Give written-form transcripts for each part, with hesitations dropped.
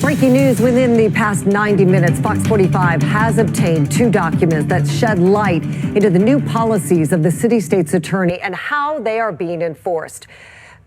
Breaking news within the past 90 minutes, Fox 45 has obtained 2 documents that shed light into the new policies of the city state's attorney and how they are being enforced.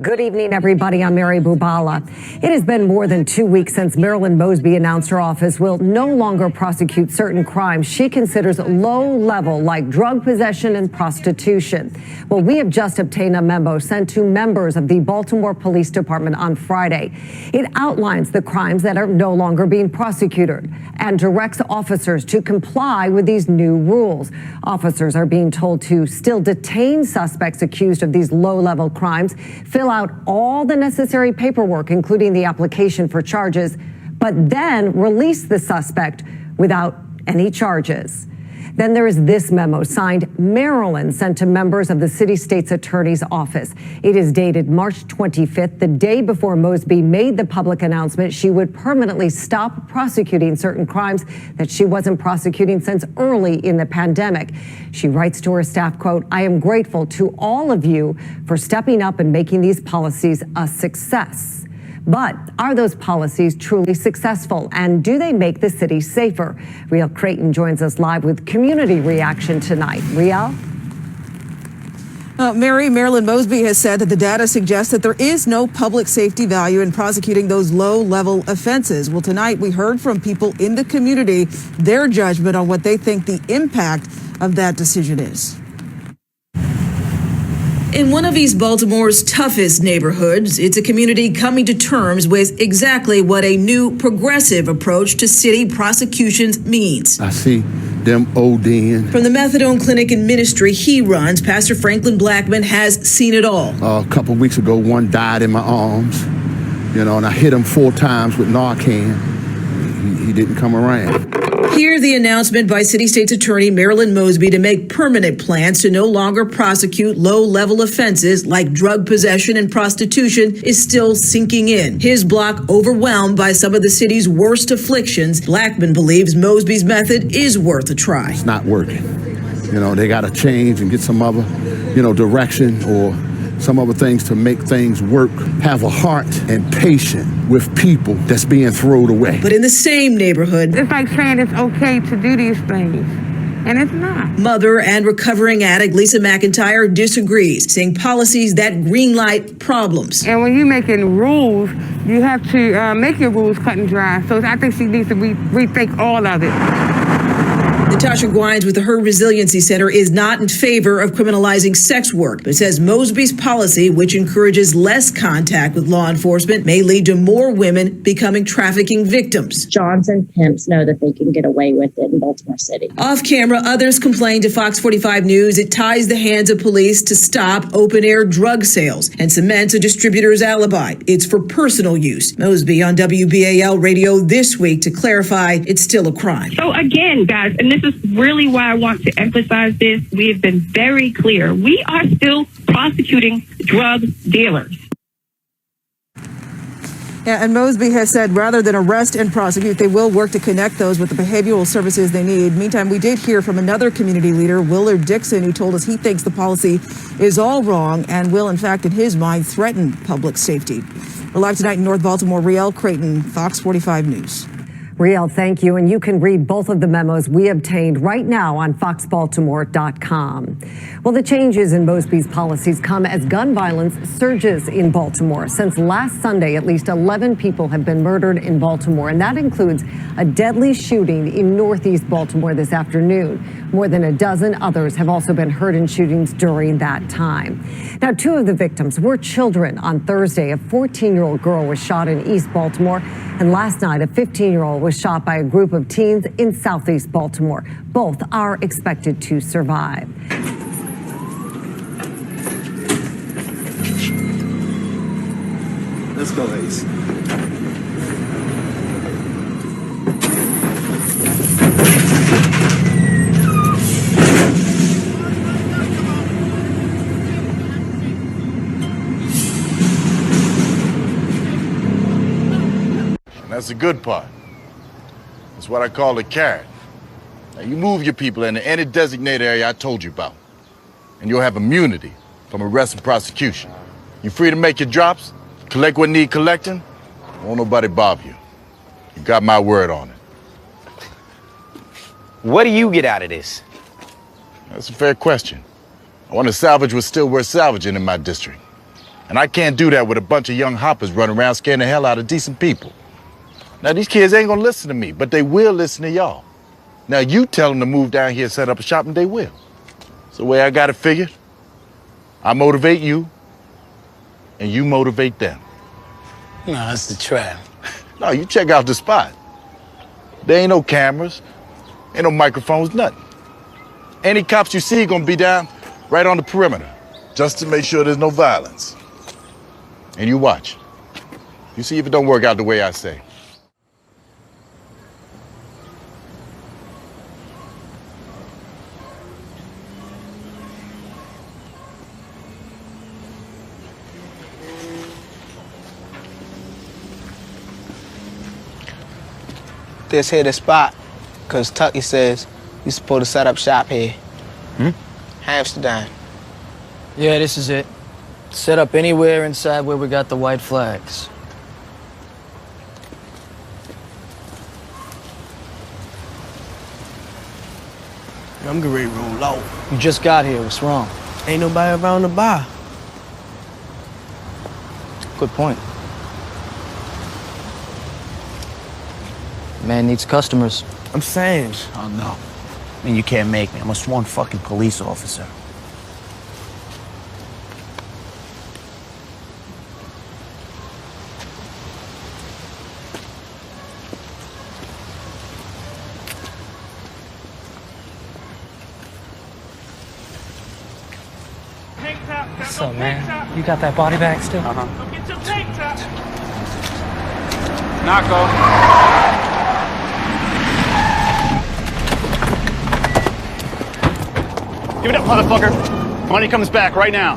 Good evening, everybody. I'm Mary Bubala. It has been more than 2 weeks since Marilyn Mosby announced her office will no longer prosecute certain crimes she considers low level, like drug possession and prostitution. Well, we have just obtained a memo sent to members of the Baltimore Police Department on Friday. It outlines the crimes that are no longer being prosecuted and directs officers to comply with these new rules. Officers are being told to still detain suspects accused of these low level crimes, fill out all the necessary paperwork, including the application for charges, but then release the suspect without any charges. Then there is this memo signed Marilyn, sent to members of the city state's attorney's office. It is dated March 25th, the day before Mosby made the public announcement she would permanently stop prosecuting certain crimes that she wasn't prosecuting since early in the pandemic. She writes to her staff, quote, "I am grateful to all of you for stepping up and making these policies a success." But are those policies truly successful, and do they make the city safer? Riel Creighton joins us live with community reaction tonight. Riel? Marilyn Mosby has said that the data suggests that there is no public safety value in prosecuting those low-level offenses. Well, tonight we heard from people in the community, their judgment on what they think the impact of that decision is. In one of East Baltimore's toughest neighborhoods, it's a community coming to terms with exactly what a new progressive approach to city prosecutions means. I see them ODing. From the methadone clinic and ministry he runs, Pastor Franklin Blackman has seen it all. A couple weeks ago, one died in my arms, and I hit him 4 times with Narcan. He didn't come around. Hear the announcement by City State's Attorney Marilyn Mosby to make permanent plans to no longer prosecute low-level offenses like drug possession and prostitution is still sinking in. His block overwhelmed by some of the city's worst afflictions, Blackman believes Mosby's method is worth a try. It's not working. They got to change and get some other, direction or some other things to make things work. Have a heart and patience with people that's being thrown away. But in the same neighborhood, it's like saying it's okay to do these things, and it's not. Mother and recovering addict Lisa McIntyre disagrees, saying policies that greenlight problems. And when you're making rules, you have to make your rules cut and dry. So I think she needs to rethink all of it. Natasha Gwines with the Her Resiliency Center is not in favor of criminalizing sex work, but says Mosby's policy, which encourages less contact with law enforcement, may lead to more women becoming trafficking victims. Johns and pimps know that they can get away with it in Baltimore City. Off camera, others complain to Fox 45 News it ties the hands of police to stop open-air drug sales and cements a distributor's alibi. It's for personal use. Mosby on WBAL radio this week to clarify it's still a crime. So again, guys, and this is really why I want to emphasize this. We have been very clear. We are still prosecuting drug dealers. Yeah, and Mosby has said rather than arrest and prosecute, they will work to connect those with the behavioral services they need. Meantime, we did hear from another community leader, Willard Dixon, who told us he thinks the policy is all wrong and will, in fact, in his mind, threaten public safety. We're live tonight in North Baltimore. Riel Creighton, Fox 45 News. Riel, thank you. And you can read both of the memos we obtained right now on foxbaltimore.com. Well, the changes in Mosby's policies come as gun violence surges in Baltimore. Since last Sunday, at least 11 people have been murdered in Baltimore, and that includes a deadly shooting in Northeast Baltimore this afternoon. More than a dozen others have also been hurt in shootings during that time. Now, 2 of the victims were children. On Thursday, a 14-year-old girl was shot in East Baltimore, and last night, a 15-year-old was shot by a group of teens in Southeast Baltimore. Both are expected to survive. Let's go, Ace. That's the good part. That's what I call the carrot. Now you move your people into any designated area I told you about, and you'll have immunity from arrest and prosecution. You free to make your drops, collect what need collecting, won't nobody bother you. You got my word on it. What do you get out of this? That's a fair question. I want to salvage what's still worth salvaging in my district. And I can't do that with a bunch of young hoppers running around scaring the hell out of decent people. Now, these kids ain't gonna listen to me, but they will listen to y'all. Now, you tell them to move down here and set up a shop, and they will. It's the way I got it figured. I motivate you, and you motivate them. No, that's the trap. No, you check out the spot. There ain't no cameras, ain't no microphones, nothing. Any cops you see gonna be down right on the perimeter, just to make sure there's no violence. And you watch. You see if it don't work out the way I say. This here the spot, cause Tucky says you're supposed to set up shop here. Amsterdam. Yeah, this is it. Set up anywhere inside where we got the white flags. I'm getting ready to roll out. You just got here. What's wrong? Ain't nobody around the bar. Good point. Man needs customers. I'm saying. Oh, no. I mean, you can't make me. I'm a sworn fucking police officer. What's up, man? You got that body bag still? Get your tank top. Knocko. Give it up, motherfucker. Money comes back right now.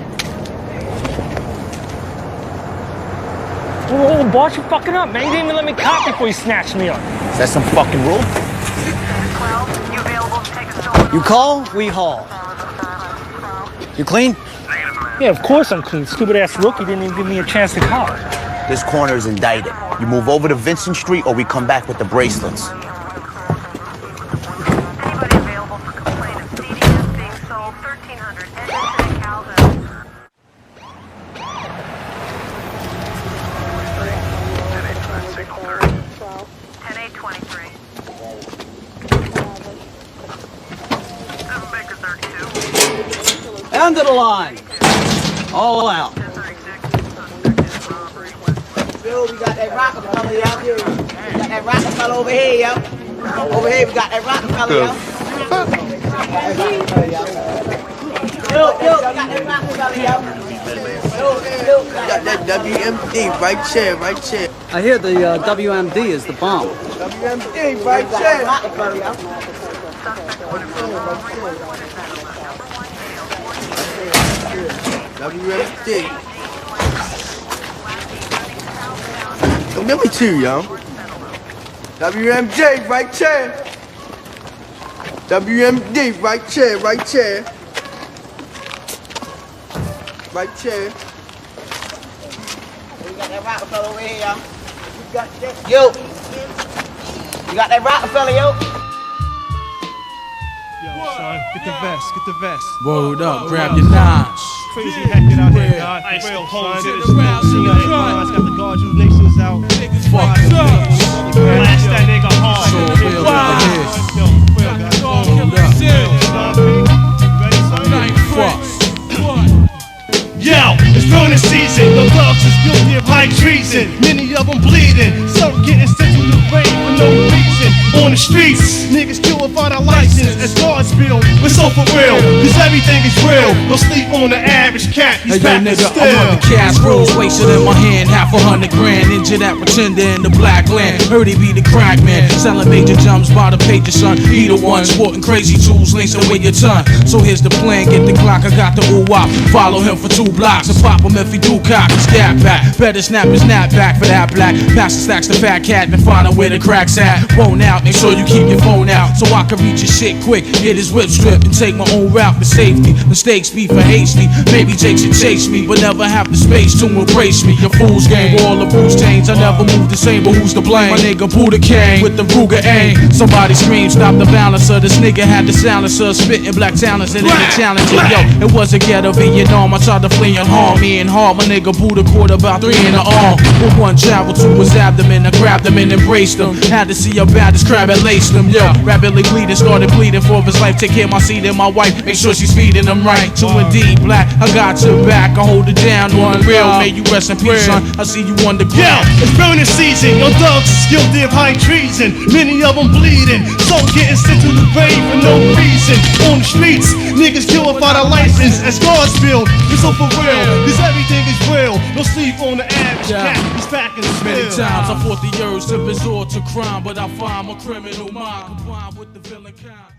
Whoa, boss, you fucking up, man. You didn't even let me cop before you snatched me up. Is that some fucking rule? You call, we haul. You clean? Yeah, of course I'm clean. Stupid ass rookie didn't even give me a chance to cop. This corner is indicted. You move over to Vincent Street or we come back with the bracelets. End of the line. All out. Yo, we got that Rockefeller out here. We got that Rockefeller over here, yo. Over here, we got that Rockefeller, yo. Yo, we got that Rockefeller, yo. We got that WMD right there, right there. I hear the WMD is the bomb. WMD right there. Rockefeller, yo. WMD. Let me too, yo. WMJ right there. WMD right there, right there. Right there. We got that Rockefeller over here, yo. We got that. Yo. You got that Rockefeller, yo. Son, get the vest, get the vest. Word up, grab your nines. Crazy hectic out here, God. Ice Capone to the ground, see the guys got the guards, you nations out. Niggas fucked up. Blast that nigga hard. So real Yo, it's bonus season. The thugs is guilty of high treason. Many of them bleeding. Some getting sent to the grave for no reason. On the streets, niggas kill without a license. As guards build, we're so for real. Cause everything is real. Don't sleep on the average cat. He's hey, yo, nigga, I'm on the cash rolls, wasted in my hand, $500 grand. Injured that pretender in the black land. Heard he be the crack man, selling major jumps by the pager, son. He the one sporting crazy tools, lacing with your ton. So here's the plan, get the Glock, I got the ooh-wop. Follow him for 2 blocks and pop him if he do cock and stab back. Better snap his snap back for that black. Pass the stack Ask the fat cat and find out where the cracks at. Phone out, make sure you keep your phone out so I can reach your shit quick. Get his whip stripped and take my own route for safety. Mistakes be for hasty. Maybe Jake should chase me, but never have the space to embrace me. Your fool's game, all the rules change. I never move the same, but who's to blame? My nigga Buddha came with the Ruger aim. Somebody scream, stop the balancer. This nigga had the silencer, spitting black talents and any challenger. Yo, it was a ghetto Vietnam. I tried to flee and harm me and harm. My nigga Buddha caught about 3 in the arm. With one travel to his abdomen, I grabbed him and embraced him. Had to see how bad this crab had laced him. Yo, rapidly bleeding, started bleeding for his life. Take care of my seed and my wife, make sure she's feeding him right. So indeed, black, I got your back. I hold it down on the real. May you rest in peace, son. I see you on the ground. Yeah, it's burning season. Your thugs is guilty of high treason. Many of them bleeding. Some getting sent to the grave for no reason. On the streets, niggas kill without a license. As God's build, it's so for real. Cause everything is real. No sleep on the average cat. He's packing the spill. Many times I fought the urge to resort to crime, but I find my criminal mind combined with the villain kind.